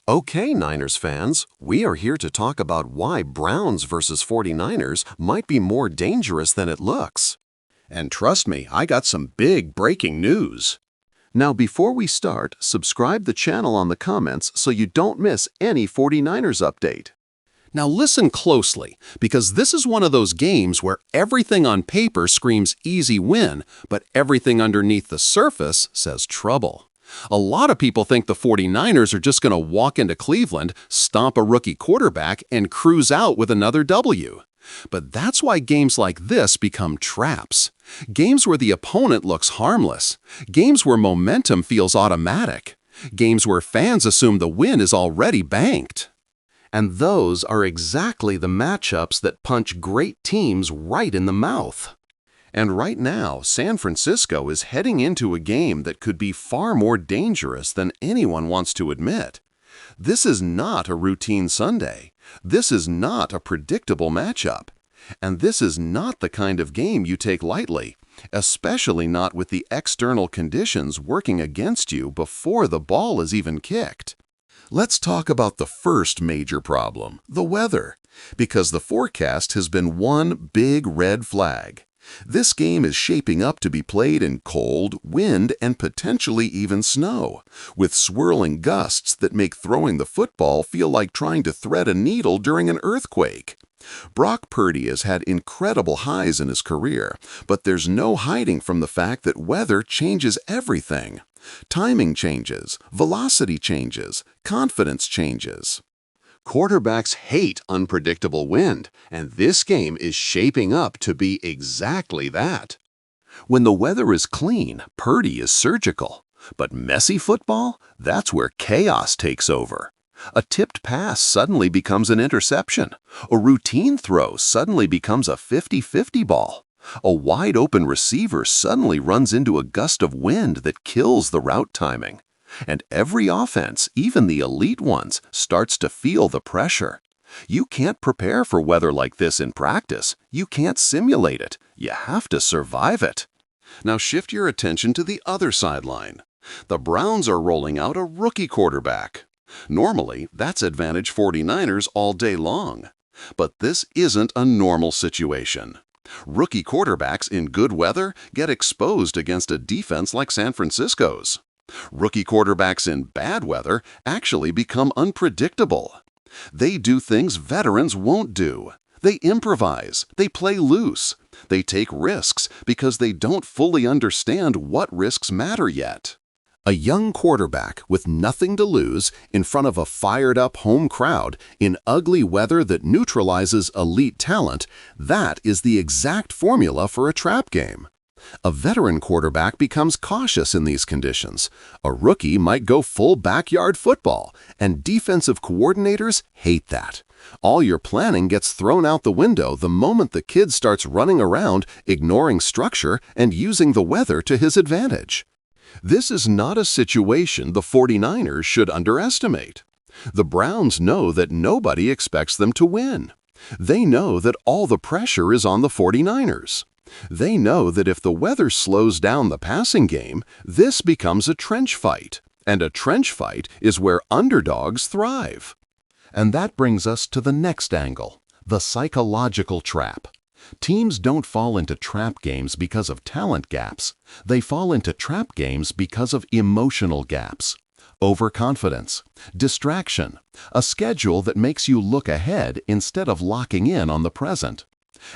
Okay, Niners fans, we are here to talk about why Browns versus 49ers might be more dangerous than it looks. And trust me, I got some big breaking news. Now, before we start, subscribe the channel on the comments so you don't miss any 49ers update. Now listen closely, because this is one of those games where everything on paper screams easy win, but everything underneath the surface says trouble. A lot of people think the 49ers are just going to walk into Cleveland, stomp a rookie quarterback, and cruise out with another W. But that's why games like this become traps. Games where the opponent looks harmless. Games where momentum feels automatic. Games where fans assume the win is already banked. And those are exactly the matchups that punch great teams right in the mouth. And right now, San Francisco is heading into a game that could be far more dangerous than anyone wants to admit. This is not a routine Sunday. This is not a predictable matchup. And this is not the kind of game you take lightly, especially not with the external conditions working against you before the ball is even kicked. Let's talk about the first major problem, the weather, because the forecast has been one big red flag. This game is shaping up to be played in cold, wind, and potentially even snow, with swirling gusts that make throwing the football feel like trying to thread a needle during an earthquake. Brock Purdy has had incredible highs in his career, but there's no hiding from the fact that weather changes everything. Timing changes, velocity changes, confidence changes. Quarterbacks hate unpredictable wind, and this game is shaping up to be exactly that. When the weather is clean, Purdy is surgical. But messy football? That's where chaos takes over. A tipped pass suddenly becomes an interception. A routine throw suddenly becomes a 50-50 ball. A wide-open receiver suddenly runs into a gust of wind that kills the route timing. And every offense, even the elite ones, starts to feel the pressure. You can't prepare for weather like this in practice. You can't simulate it. You have to survive it. Now shift your attention to the other sideline. The Browns are rolling out a rookie quarterback. Normally, that's advantage 49ers all day long. But this isn't a normal situation. Rookie quarterbacks in good weather get exposed against a defense like San Francisco's. Rookie quarterbacks in bad weather actually become unpredictable. They do things veterans won't do. They improvise. They play loose. They take risks because they don't fully understand what risks matter yet. A young quarterback with nothing to lose in front of a fired-up home crowd in ugly weather that neutralizes elite talent, that is the exact formula for a trap game. A veteran quarterback becomes cautious in these conditions. A rookie might go full backyard football, and defensive coordinators hate that. All your planning gets thrown out the window the moment the kid starts running around, ignoring structure, and using the weather to his advantage. This is not a situation the 49ers should underestimate. The Browns know that nobody expects them to win. They know that all the pressure is on the 49ers. They know that if the weather slows down the passing game, this becomes a trench fight. And a trench fight is where underdogs thrive. And that brings us to the next angle, the psychological trap. Teams don't fall into trap games because of talent gaps. They fall into trap games because of emotional gaps. Overconfidence, distraction, a schedule that makes you look ahead instead of locking in on the present.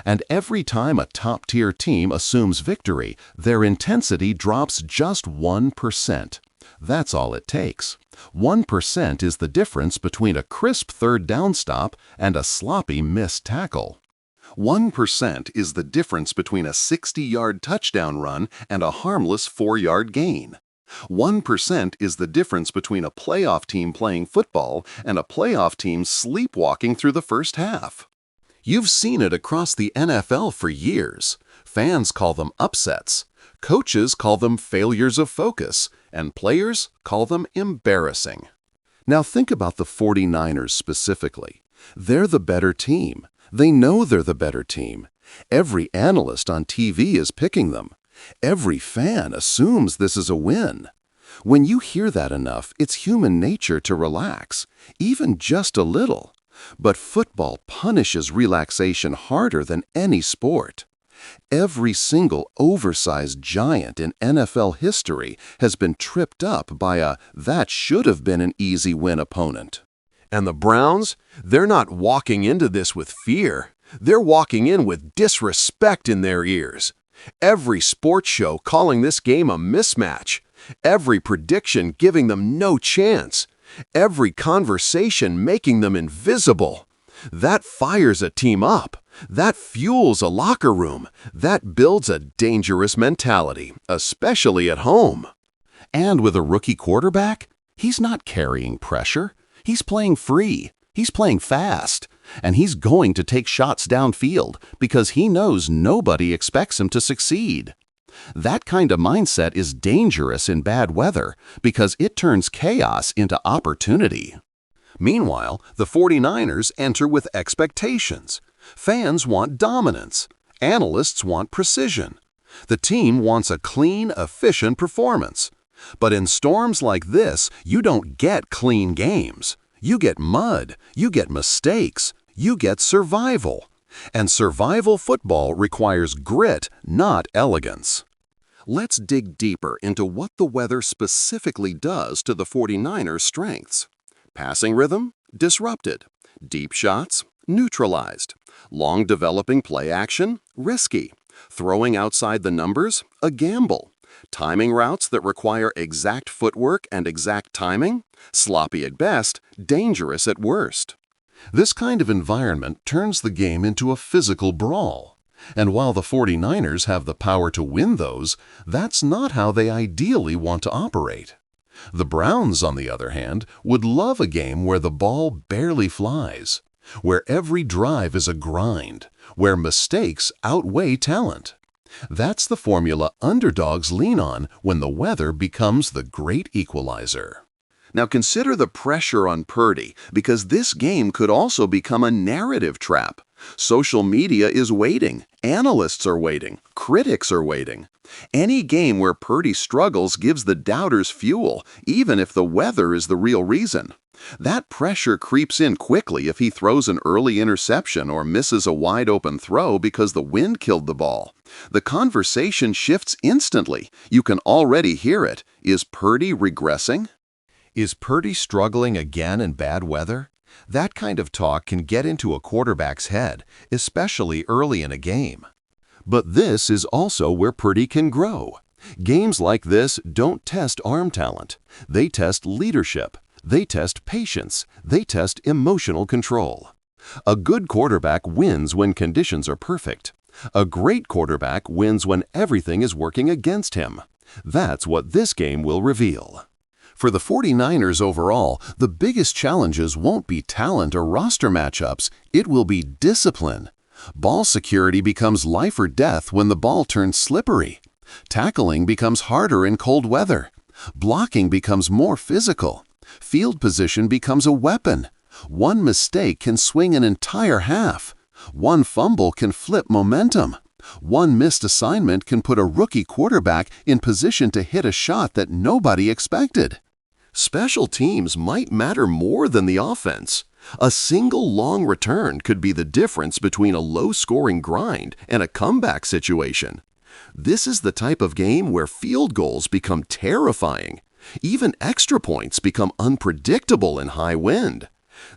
And every time a top-tier team assumes victory, their intensity drops just 1%. That's all it takes. 1% is the difference between a crisp third down stop and a sloppy missed tackle. 1% is the difference between a 60-yard touchdown run and a harmless 4-yard gain. 1% is the difference between a playoff team playing football and a playoff team sleepwalking through the first half. You've seen it across the NFL for years. Fans call them upsets. Coaches call them failures of focus, and players call them embarrassing. Now think about the 49ers specifically. They're the better team. They know they're the better team. Every analyst on TV is picking them. Every fan assumes this is a win. When you hear that enough, it's human nature to relax, even just a little. But football punishes relaxation harder than any sport. Every single oversized giant in NFL history has been tripped up by a "that should have been an easy win" opponent. And the Browns, they're not walking into this with fear. They're walking in with disrespect in their ears. Every sports show calling this game a mismatch. Every prediction giving them no chance. Every conversation making them invisible. That fires a team up. That fuels a locker room. That builds a dangerous mentality, especially at home. And with a rookie quarterback, he's not carrying pressure. He's playing free. He's playing fast. And he's going to take shots downfield because he knows nobody expects him to succeed. That kind of mindset is dangerous in bad weather because it turns chaos into opportunity. Meanwhile, the 49ers enter with expectations. Fans want dominance. Analysts want precision. The team wants a clean, efficient performance. But in storms like this, you don't get clean games. You get mud. You get mistakes. You get survival. And survival football requires grit, not elegance. Let's dig deeper into what the weather specifically does to the 49ers' strengths. Passing rhythm? Disrupted. Deep shots? Neutralized. Long developing play action? Risky. Throwing outside the numbers? A gamble. Timing routes that require exact footwork and exact timing? Sloppy at best, dangerous at worst. This kind of environment turns the game into a physical brawl. And while the 49ers have the power to win those, that's not how they ideally want to operate. The Browns, on the other hand, would love a game where the ball barely flies, where every drive is a grind, where mistakes outweigh talent. That's the formula underdogs lean on when the weather becomes the great equalizer. Now consider the pressure on Purdy, because this game could also become a narrative trap. Social media is waiting, analysts are waiting, critics are waiting. Any game where Purdy struggles gives the doubters fuel, even if the weather is the real reason. That pressure creeps in quickly if he throws an early interception or misses a wide-open throw because the wind killed the ball. The conversation shifts instantly. You can already hear it. Is Purdy regressing? Is Purdy struggling again in bad weather? That kind of talk can get into a quarterback's head, especially early in a game. But this is also where Purdy can grow. Games like this don't test arm talent. They test leadership. They test patience. They test emotional control. A good quarterback wins when conditions are perfect. A great quarterback wins when everything is working against him. That's what this game will reveal. For the 49ers overall, the biggest challenges won't be talent or roster matchups, it will be discipline. Ball security becomes life or death when the ball turns slippery. Tackling becomes harder in cold weather. Blocking becomes more physical. Field position becomes a weapon. One mistake can swing an entire half. One fumble can flip momentum. One missed assignment can put a rookie quarterback in position to hit a shot that nobody expected. Special teams might matter more than the offense. A single long return could be the difference between a low-scoring grind and a comeback situation. This is the type of game where field goals become terrifying. Even extra points become unpredictable in high wind.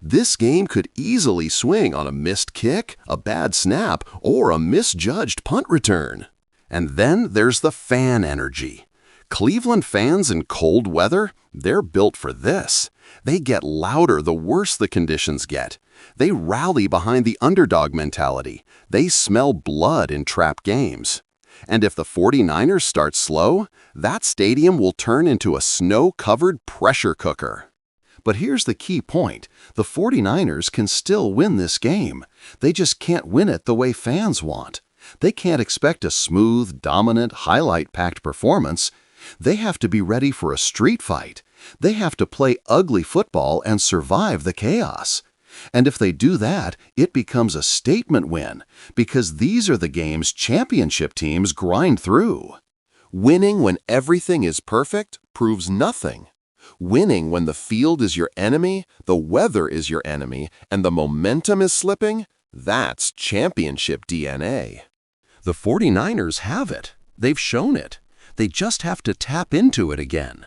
This game could easily swing on a missed kick, a bad snap, or a misjudged punt return. And then there's the fan energy. Cleveland fans in cold weather, they're built for this. They get louder the worse the conditions get. They rally behind the underdog mentality. They smell blood in trap games. And if the 49ers start slow, that stadium will turn into a snow-covered pressure cooker. But here's the key point. The 49ers can still win this game. They just can't win it the way fans want. They can't expect a smooth, dominant, highlight-packed performance. They have to be ready for a street fight. They have to play ugly football and survive the chaos. And if they do that, it becomes a statement win, because these are the games championship teams grind through. Winning when everything is perfect proves nothing. Winning when the field is your enemy, the weather is your enemy, and the momentum is slipping, that's championship DNA. The 49ers have it. They've shown it. They just have to tap into it again.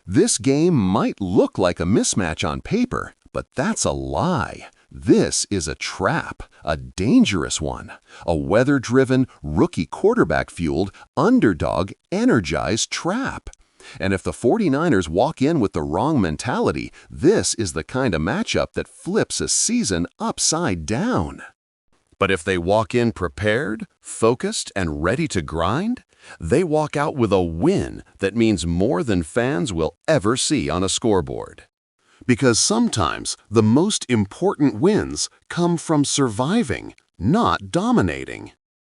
This game might look like a mismatch on paper, but that's a lie. This is a trap, a dangerous one, a weather-driven, rookie quarterback-fueled, underdog, energized trap. And if the 49ers walk in with the wrong mentality, this is the kind of matchup that flips a season upside down. But if they walk in prepared, focused, and ready to grind, they walk out with a win that means more than fans will ever see on a scoreboard. Because sometimes the most important wins come from surviving, not dominating.